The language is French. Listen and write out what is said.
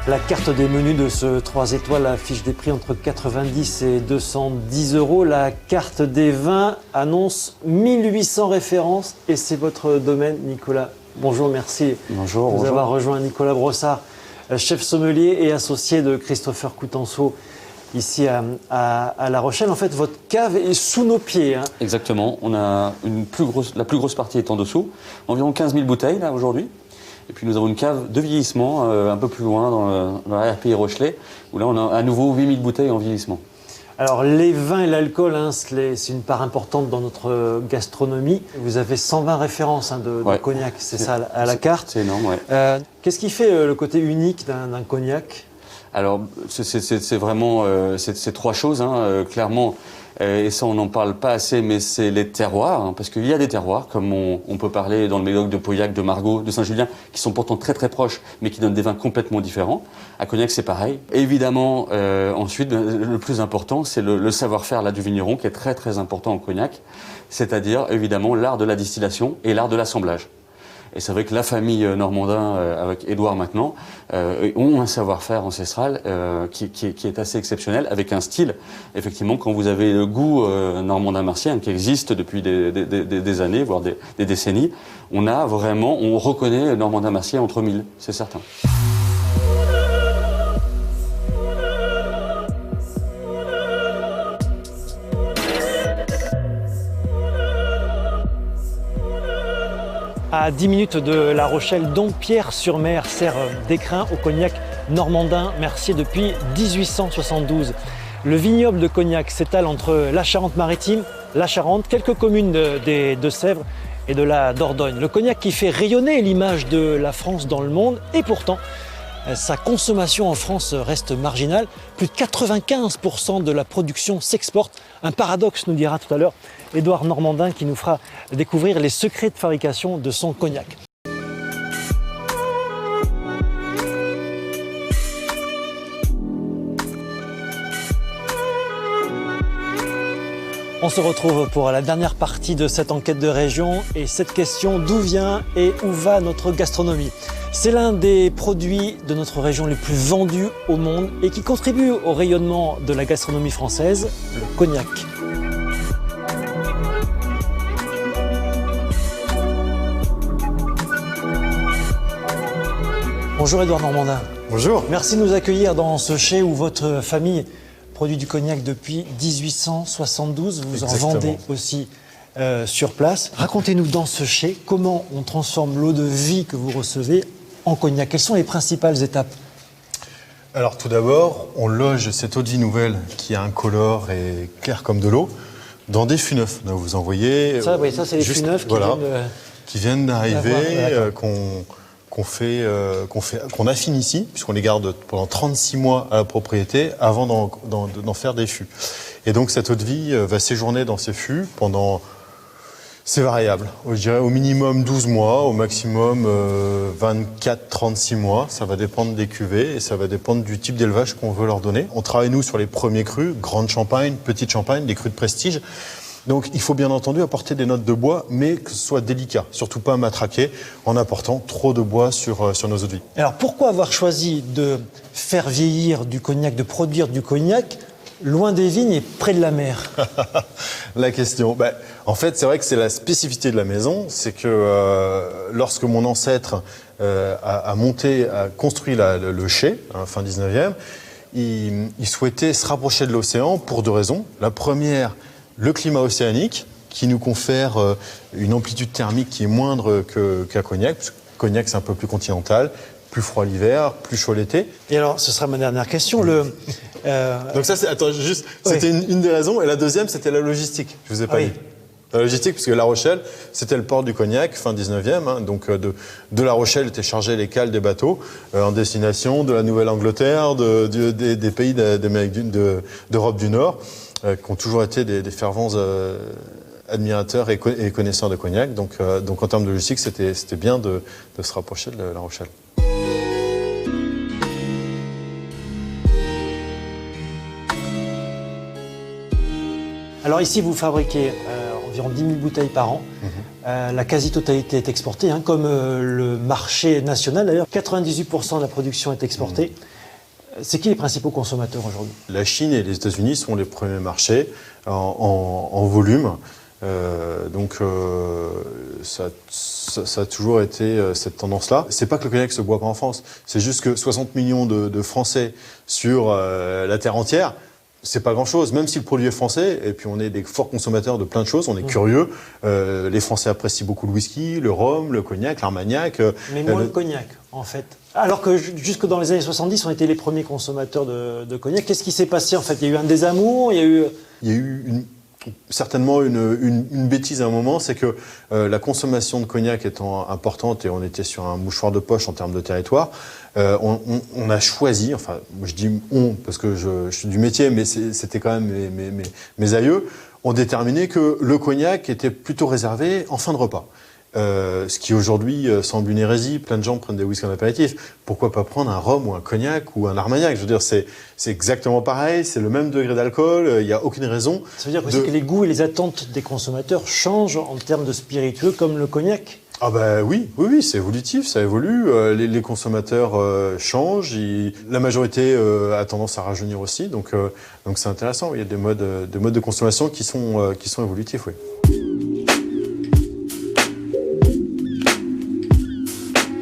La carte des menus de ce 3 étoiles affiche des prix entre 90 et 210 euros. La carte des vins annonce 1800 références et c'est votre domaine, Nicolas. Bonjour, merci Bonjour, de vous avoir rejoint. Nicolas Brossard, chef sommelier et associé de Christopher Coutenceau ici à La Rochelle. En fait, votre cave est sous nos pieds. Exactement. On a la plus grosse partie est en dessous. Environ 15 000 bouteilles là aujourd'hui. Et puis nous avons une cave de vieillissement un peu plus loin dans la RPI Rochelet, où là on a à nouveau 8 000 bouteilles en vieillissement. Alors les vins et l'alcool, c'est une part importante dans notre gastronomie. Vous avez 120 références de cognac, c'est ça à la carte. C'est énorme, ouais. Qu'est-ce qui fait le côté unique d'un cognac ? Alors c'est vraiment ces trois choses, clairement. Et ça, on n'en parle pas assez, mais c'est les terroirs, parce qu'il y a des terroirs, comme on peut parler dans le Médoc de Pauillac, de Margaux, de Saint-Julien, qui sont pourtant très très proches, mais qui donnent des vins complètement différents. À Cognac, c'est pareil. Évidemment, ensuite, le plus important, c'est le savoir-faire là du vigneron, qui est très très important en Cognac, c'est-à-dire évidemment l'art de la distillation et l'art de l'assemblage. Et c'est vrai que la famille Normandin, avec Édouard maintenant, ont un savoir-faire ancestral qui est assez exceptionnel, avec un style, effectivement, quand vous avez le goût normandin-martien, qui existe depuis des années, voire des décennies, on reconnaît Normandin-martien entre mille, c'est certain. À 10 minutes de La Rochelle, Dompierre-sur-Mer sert d'écrin au cognac normandin Mercier depuis 1872. Le vignoble de Cognac s'étale entre la Charente-Maritime, la Charente, quelques communes des Deux-Sèvres et de la Dordogne. Le cognac qui fait rayonner l'image de la France dans le monde et pourtant, sa consommation en France reste marginale. Plus de 95% de la production s'exporte. Un paradoxe, nous dira tout à l'heure Édouard Normandin, qui nous fera découvrir les secrets de fabrication de son cognac. On se retrouve pour la dernière partie de cette enquête de région et cette question: d'où vient et où va notre gastronomie? C'est l'un des produits de notre région les plus vendus au monde et qui contribue au rayonnement de la gastronomie française, le cognac. Bonjour Édouard Normandin. Bonjour. Merci de nous accueillir dans ce chai où votre famille produit du cognac depuis 1872. Vous Exactement. en vendez aussi sur place. Racontez-nous dans ce chai comment on transforme l'eau de vie que vous recevez en cognac. Quelles sont les principales étapes? Alors tout d'abord, on loge cette eau de vie nouvelle qui a un colore et clair comme de l'eau dans des fûts neufs. Donc, vous en voyez. Ça, oui, ça c'est les fûts neufs qui viennent d'arriver, qu'on affine ici, puisqu'on les garde pendant 36 mois à la propriété avant d'en faire des fûts. Et donc cette eau de vie va séjourner dans ces fûts pendant, c'est variable, je dirais au minimum 12 mois, au maximum 24-36 mois. Ça va dépendre des cuvées et ça va dépendre du type d'élevage qu'on veut leur donner. On travaille nous sur les premiers crus, grande champagne, petite champagne, des crus de prestige. Donc il faut bien entendu apporter des notes de bois, mais que ce soit délicat, surtout pas matraquer en apportant trop de bois sur nos eaux de vie. Alors pourquoi avoir choisi de faire vieillir du cognac, de produire du cognac loin des vignes et près de la mer? La question, en fait c'est vrai que c'est la spécificité de la maison, c'est que lorsque mon ancêtre a construit le chai, fin 19e, il souhaitait se rapprocher de l'océan pour deux raisons. La première, le climat océanique, qui nous confère une amplitude thermique qui est moindre qu'à Cognac, parce que Cognac c'est un peu plus continental, plus froid l'hiver, plus chaud l'été. Et alors, ce sera ma dernière question. Donc ça, c'était une des raisons. Et la deuxième, c'était la logistique. Je vous ai pas dit. La logistique, parce que La Rochelle, c'était le port du Cognac, fin 19e. Donc de La Rochelle étaient chargés les cales des bateaux en destination de la Nouvelle-Angleterre, des pays d'Europe du Nord, qui ont toujours été des fervents admirateurs et connaisseurs de Cognac. Donc en termes de logistique, c'était bien de se rapprocher de La Rochelle. Alors ici, vous fabriquez environ 10 000 bouteilles par an. La quasi-totalité est exportée, comme le marché national. D'ailleurs, 98% de la production est exportée. C'est qui les principaux consommateurs aujourd'hui? La Chine et les États-Unis sont les premiers marchés en volume. Ça a toujours été cette tendance-là. C'est pas que le cognac se boit pas en France, c'est juste que 60 millions de Français sur la terre entière, c'est pas grand-chose, même si le produit est français, et puis on est des forts consommateurs de plein de choses, on est curieux. Les Français apprécient beaucoup le whisky, le rhum, le cognac, l'armagnac. Mais moins le cognac, en fait. Alors que jusque dans les années 70, on était les premiers consommateurs de cognac. Qu'est-ce qui s'est passé, en fait? Il y a eu un désamour, il y a eu certainement une bêtise à un moment, c'est que la consommation de cognac étant importante et on était sur un mouchoir de poche en termes de territoire, on a choisi, enfin je dis on parce que je suis du métier, mais c'était quand même mes aïeux, ont déterminé que le cognac était plutôt réservé en fin de repas. Ce qui aujourd'hui semble une hérésie, plein de gens prennent des whiskies en apéritif. Pourquoi pas prendre un rhum ou un cognac ou un armagnac? Je veux dire, c'est exactement pareil, c'est le même degré d'alcool, il n'y a aucune raison. Ça veut dire aussi que les goûts et les attentes des consommateurs changent en termes de spiritueux comme le cognac? Ah bah oui, c'est évolutif, ça évolue. Les consommateurs changent, la majorité a tendance à rajeunir aussi, donc c'est intéressant. Il y a des modes de consommation qui sont évolutifs, oui.